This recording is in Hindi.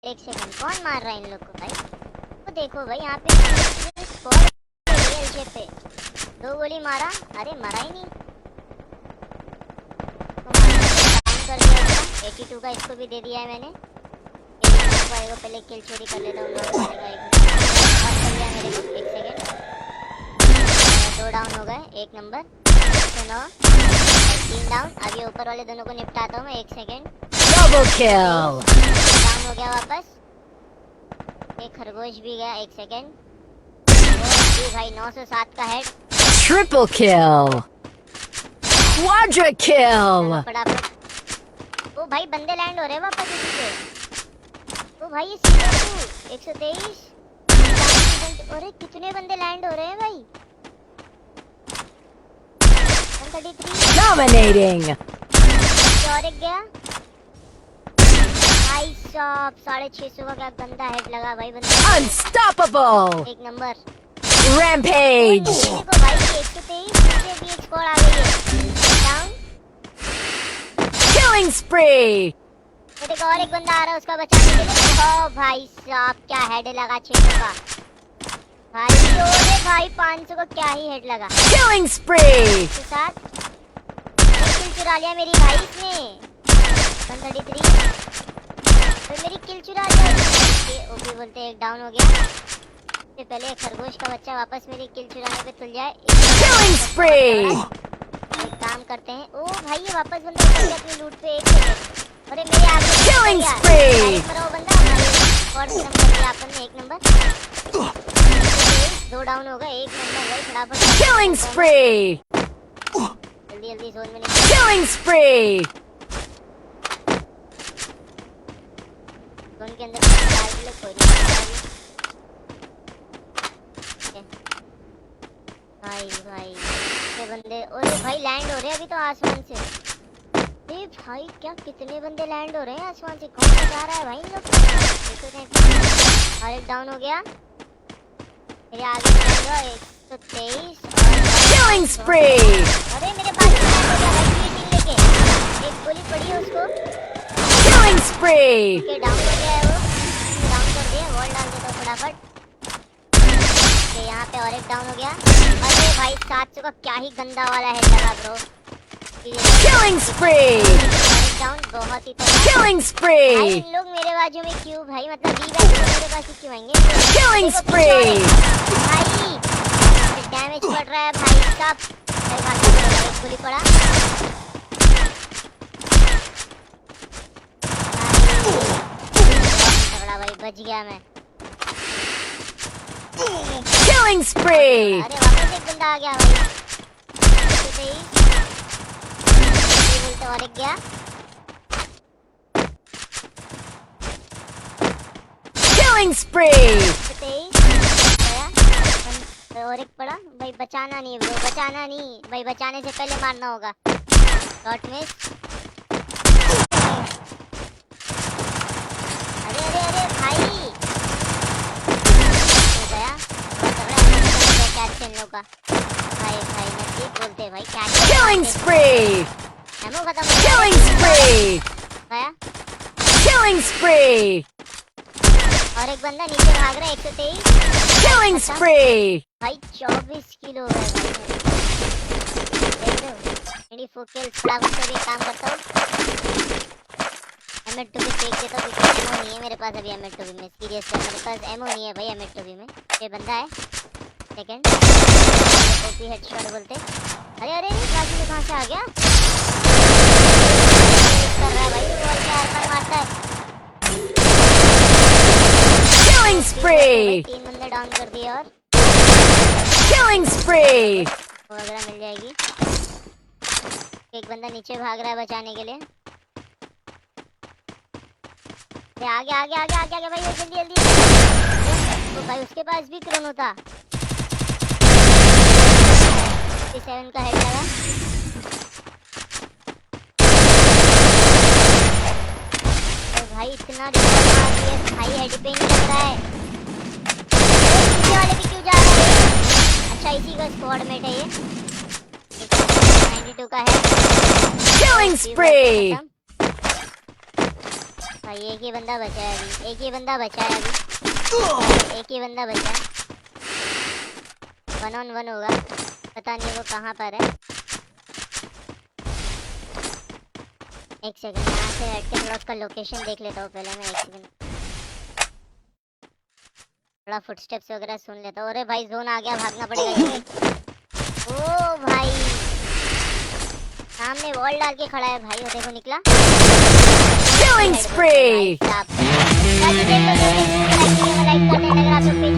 एक सेकंड, कौन मार रहा है इन लोग को भाई? तो देखो भाई यहाँ पे स्क्वाड पे 2 गोली मारा, अरे मरा ही नहीं। डाउन कर दिया इसका, 82 का इसको भी दे दिया है मैंने। को पहले किल चोरी कर लेता हूँ। मेरे को 1 सेकंड, 2 डाउन हो गए, 1 नंबर, 9 3 डाउन। अभी ऊपर वाले दोनों को निपटाता हूँ मैं, 1 सेकंड। डबल किल, डाउन हो गया वापस। एक खरगोश भी गया, 1 सेकंड। जी भाई 907 का हेड। ट्रिपल किल, क्वाड्रा किल। फटाफट। ओ भाई बंदे लैंड हो रहे हैं वापस इसी पे। ओ भाई ये सीजन 123। अरे कितने बंदे लैंड हो रहे हैं भाई। 133 डोमिनेटिंग। और एक गया भाई साहब, 650 का क्या गंदा हेड लगा भाई बंदे। Unstoppable, 1 number. रैम्पेज। देखो भाई 123 नीचे भी एक स्क्वाड आ गई है। Down, killing स्प्री। देखो और एक बंदा आ रहा है उसका बचाने के लिए। ओ भाई साहब क्या हेड लगा 600 का भाई। ओरे भाई 500 का क्या ही हेड लगा। किलिंग स्प्री इसके साथ किल चुरा लिया मेरी भाई इसने। 133 तो मेरी किल चुरा लिया। ओपी बोलते, 1 डाउन हो गया। इससे पहले खरगोश का बच्चा वापस मेरी किल चुराने पे तुल जाए। किलिंग स्प्री। एक काम करते हैं। ओ भाई ये वापस बंदा उतर गया अपनी लूट पे। 1 सेकंड, अरे मेरे आगे किलिंग स्प्री। मरा वो बंदा हमारे स्क्वाड खत्म कर दिया अपन ने। 1 नंबर, 2 डाउन हो गए, 1 नंबर भाई। फटाफट किलिंग स्प्री, जल्दी जल्दी जोन में निकल। किलिंग स्प्री। जोन के अंदर डाल के कोई नहीं भाई। भाई कितने बंदे, अरे भाई लैंड हो रहे हैं अभी तो आसमान से। अरे भाई क्या कितने बंदे लैंड हो रहे हैं आसमान से। कौन बचा रहा है भाई इन लोग को। और 1 डाउन हो गया। मेरे आगे 123 किलिंग स्प्री। अरे मेरे पास लेके 1 गोली पड़ी है उसको। किलिंग स्प्री। ओके डाउन हो गया है वो, डाउन कर दिया। वॉल डाल देता हूँ फटाफट। ओके यहाँ पे और 1 डाउन हो गया। अरे भाई 700 का क्या ही गंदा वाला हेड लगा ब्रो। किलिंग स्प्री, डाउन बहुत ही किलिंग स्प्री। इन लोग मेरे बाजू में क्यों भाई, मतलब बी बैक मेरे पास ही क्यों आएंगे। किलिंग स्प्री। भाई डैमेज पड़ रहा है भाई साहब। एक गोली पड़ा। भाई बच गया मैं। किलिंग स्प्री। अरे वापस एक बंदा आ गया भाई। बोलते और एक गया। किलिंग स्प्री। और एक पड़ा भाई। बचाना नहीं ब्रो, बचाना नहीं भाई, बचाने से पहले मारना होगा। Shot miss. अरे अरे अरे भाई गया। कैच इन लोग का भाई। भाई नसीब बोलते भाई क्या। किलिंग स्प्री, एमो खत्म। किलिंग स्प्री, गया। किलिंग स्प्री। और एक बंदा नीचे भाग रहा है। 123 किलिंग स्प्री। भाई 24 किलो है मेरी फोकल। फटाफट से भी काम करता हूँ। M2 भी फेंक देता हूँ क्योंकि एमो नहीं है मेरे पास अभी। M2 में सीरियस है, मेरे पास एमो नहीं है भाई। M2 में ये बंदा है। सेकंड ओपी हेडशॉट बोलते। अरे अरे बाकी में कहाँ से आ गया। कर रहा है भाई, बॉल के आर पार मारता है। किलिंग स्प्री, 3 बंदे डाउन कर दिए। और किलिंग स्प्री। वगैरह मिल जाएगी। एक बंदा नीचे भाग रहा है बचाने के लिए। आगे आगे आगे आगे आगे भाई जल्दी जल्दी। तो भाई उसके पास भी क्रोनो था। 57 का हेड लगा। तो भाई इतना रिकॉर्ड मार दिया भाई, हेड पे नहीं लग रहा है। पीछे वाले भी क्यों जा रहे हैं। अच्छा इसी का स्क्वाड मेट है ये। 92 का है। किलिंग स्प्री। भाई एक ही बंदा बचा है अभी, एक ही बंदा बचा है अभी, एक ही बंदा बचा है। 1 on 1 होगा, पता नहीं वो कहाँ पर है। एक सेकंड, यहाँ से हट के थोड़ा उसका लोकेशन देख लेता हूँ पहले मैं। एक सेकंड, थोड़ा फुटस्टेप्स वगैरह सुन लेता हूँ। अरे भाई जोन आ गया, भागना पड़ेगा ये। ओ भाई सामने वॉल डाल के खड़ा है भाई, वो देखो निकला। Killing spree! लाइक कर देना अगर आप लोग पेज